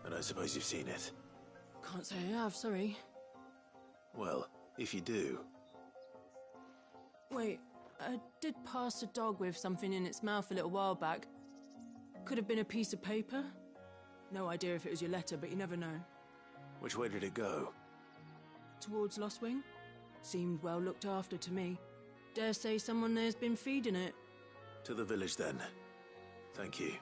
and I suppose you've seen it. Can't say I have, sorry. Well, if you do... Wait, I did pass a dog with something in its mouth a little while back. Could have been a piece of paper. No idea if it was your letter, but you never know. Which way did it go? Towards Lost Wing? Seemed well looked after to me. Dare say someone there's been feeding it. To the village, then. Thank you.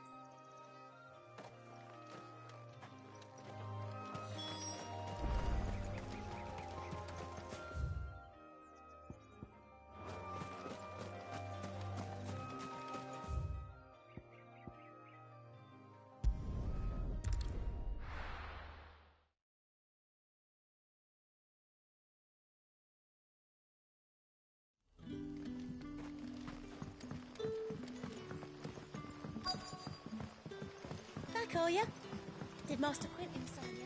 Back, are ya? Did Master Quentin sign ya?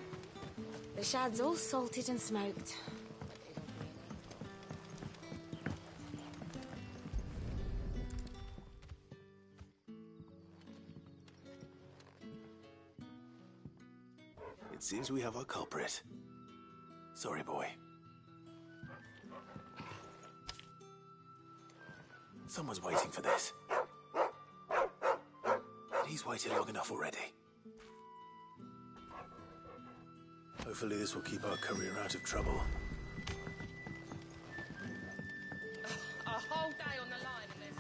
The shad's all salted and smoked. It seems we have our culprit. Sorry, boy. Someone's waiting for this. And he's waited long enough already. Hopefully this will keep our career out of trouble. A whole day on the line and there's...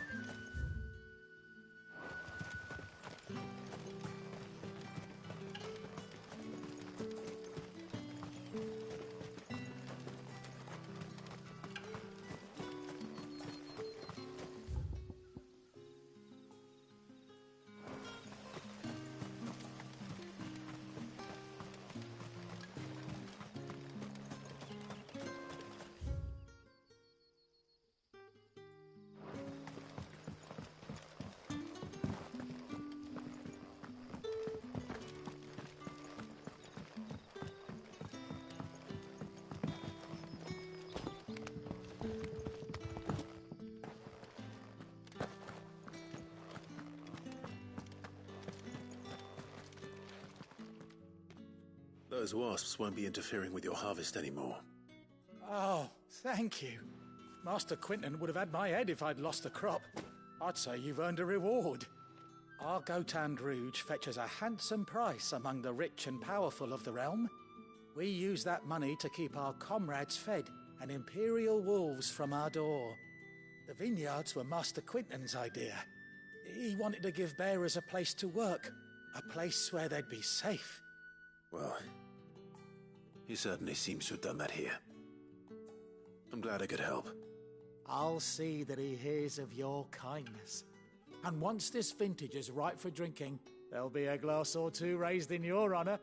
Those wasps won't be interfering with your harvest anymore. Oh, thank you. Master Quentin would have had my head if I'd lost the crop. I'd say you've earned a reward. Our Gotand Rouge fetches a handsome price among the rich and powerful of the realm. We use that money to keep our comrades fed and Imperial wolves from our door. The vineyards were Master Quinton's idea. He wanted to give bearers a place to work, a place where they'd be safe. Well, he certainly seems to have done that here. I'm glad I could help. I'll see that he hears of your kindness. And once this vintage is ripe for drinking, there'll be a glass or two raised in your honor.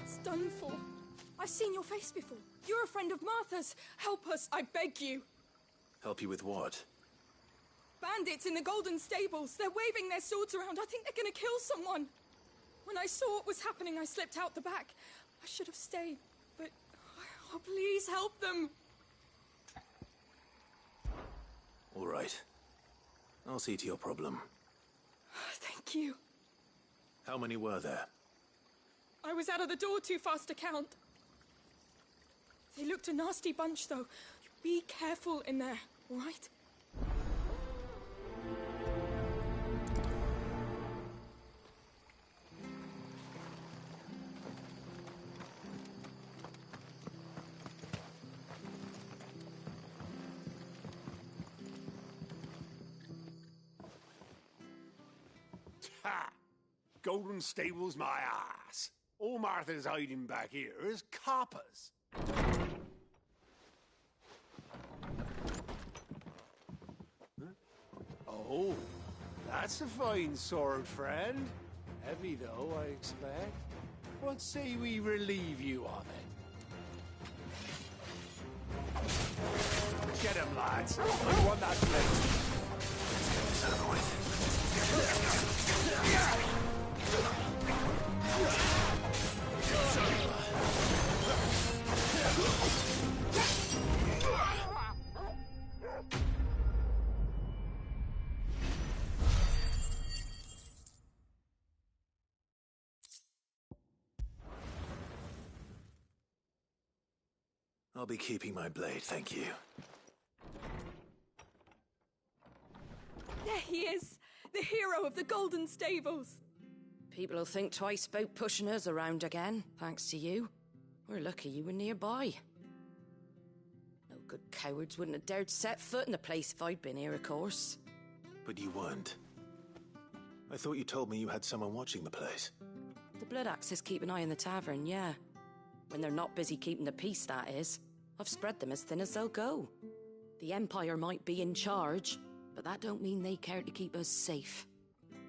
It's done for. I've seen your face before. You're a friend of Martha's. Help us, I beg you. Help you with what? Bandits in the Golden Stables. They're waving their swords around. I think they're gonna kill someone. When I saw what was happening, I slipped out the back. I should have stayed, but... Oh, please help them. All right. I'll see to your problem. Thank you. How many were there? I was out of the door too fast to count. They looked a nasty bunch, though. Be careful in there, all right? Ha! Golden Stables, my ass. All Martha's hiding back here is coppers. Huh? Oh, that's a fine sword, friend. Heavy, though, I expect. What say we relieve you of it? Get him, lads. I want that blade. Let's get this over with. I'll be keeping my blade, thank you. There he is, the hero of the Golden Stables. People will think twice about pushing us around again, thanks to you. We're lucky you were nearby. No good cowards wouldn't have dared set foot in the place if I'd been here, of course. But you weren't. I thought you told me you had someone watching the place. The Blood Axes keep an eye on the tavern, yeah. When they're not busy keeping the peace, that is. I've spread them as thin as they'll go. The Empire might be in charge, but that don't mean they care to keep us safe.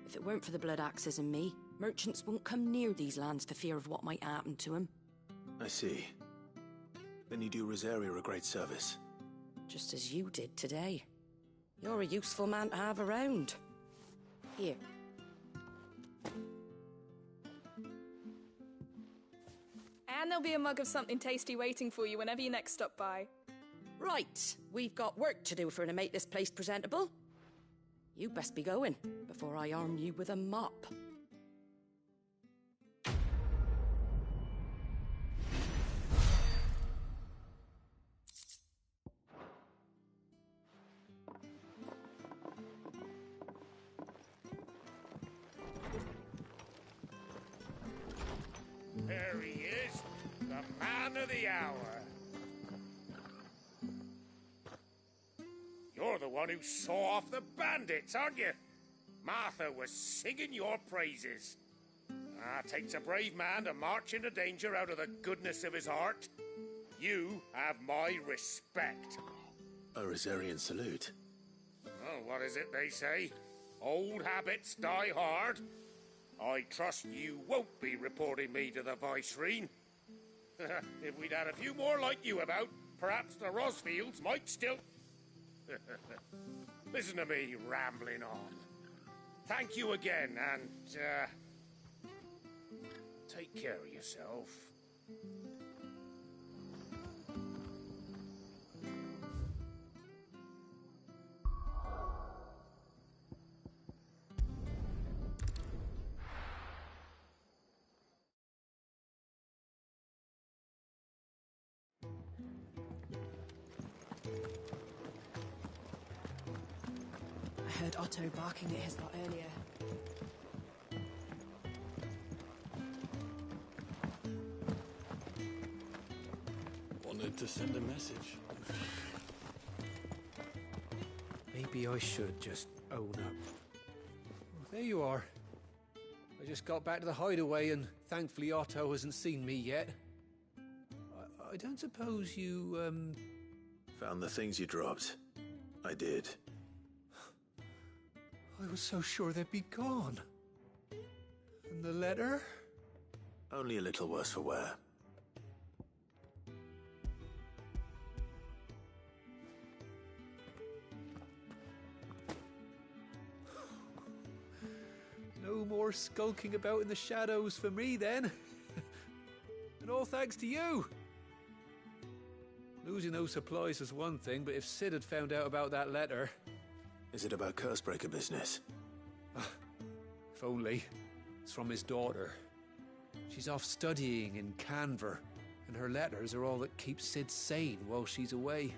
If it weren't for the Blood Axes and me, merchants won't come near these lands for fear of what might happen to them. I see. Then you do Rosaria a great service. Just as you did today. You're a useful man to have around. Here. And there'll be a mug of something tasty waiting for you whenever you next stop by. Right, we've got work to do to make this place presentable. You best be going, before I arm you with a mop. Very of the hour. You're the one who saw off the bandits, aren't you? Martha was singing your praises. Takes a brave man to march into danger out of the goodness of his heart. You have my respect. A Rosarian salute. Oh, what is it they say? Old habits die hard. I trust you won't be reporting me to the Viceroy. If we'd had a few more like you about, perhaps the Rosfields might still... Listen to me rambling on. Thank you again, and, take care of yourself. I heard Otto barking at his lot earlier. Wanted to send a message. Maybe I should just own up. Well, there you are. I just got back to the hideaway and thankfully Otto hasn't seen me yet. I don't suppose you, Found the things you dropped. I did. I was so sure they'd be gone. And the letter? Only a little worse for wear. No more skulking about in the shadows for me, then. And all thanks to you. Losing those supplies was one thing, but if Sid had found out about that letter... Is it about Cursebreaker business? If only. It's from his daughter. She's off studying in Canver, and her letters are all that keep Sid sane while she's away.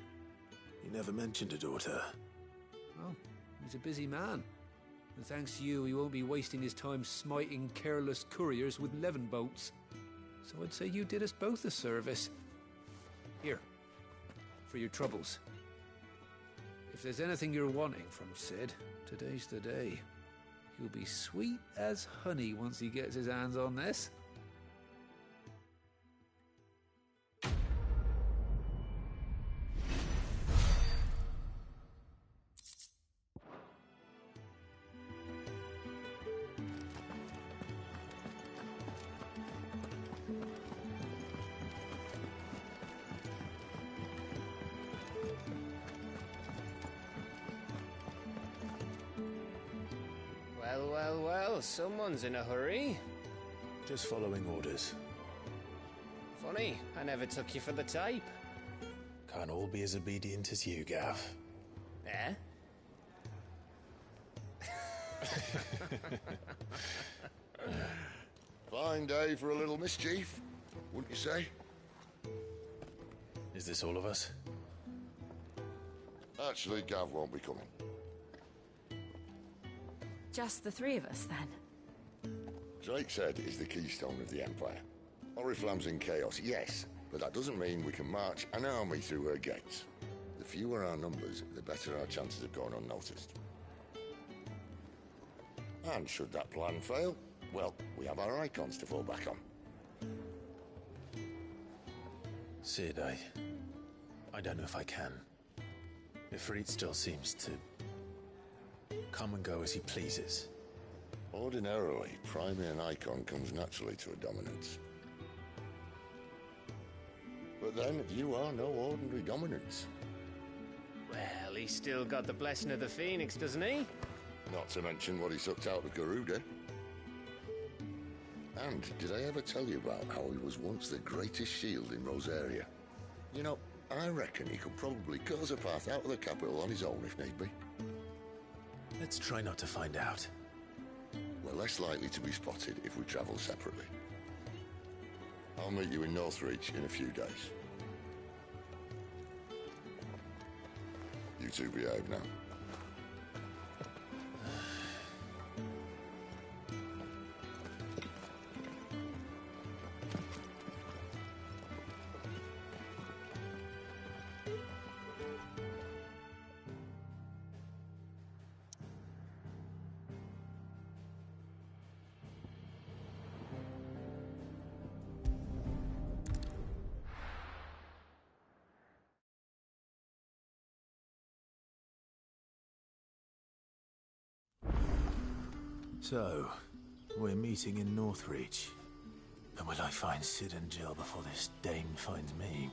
He never mentioned a daughter. Well, he's a busy man. And thanks to you, he won't be wasting his time smiting careless couriers with levin boats. So I'd say you did us both a service. Here, for your troubles. If there's anything you're wanting from Sid, today's the day. He'll be sweet as honey once he gets his hands on this. Well, someone's in a hurry. Just following orders. Funny, I never took you for the type. Can't all be as obedient as you, Gav. Eh? Fine day for a little mischief, wouldn't you say? Is this all of us? Actually, Gav won't be coming. Just the three of us, then? Drake said he's the keystone of the Empire. Oriflamme's in chaos, yes, but that doesn't mean we can march an army through her gates. The fewer our numbers, the better our chances of going unnoticed. And should that plan fail, well, we have our icons to fall back on. Sid, I don't know if I can. Ifrit still seems to come and go as he pleases. Ordinarily, priming an icon comes naturally to a dominance. But then, you are no ordinary dominance. Well, he's still got the blessing of the Phoenix, doesn't he? Not to mention what he sucked out of Garuda. And did I ever tell you about how he was once the greatest shield in Rosaria? You know, I reckon he could probably cut us a path out of the capital on his own if need be. Let's try not to find out. We're less likely to be spotted if we travel separately. I'll meet you in Northreach in a few days. You two behave now. So, we're meeting in Northreach. And will I find Sid and Jill before this dame finds me?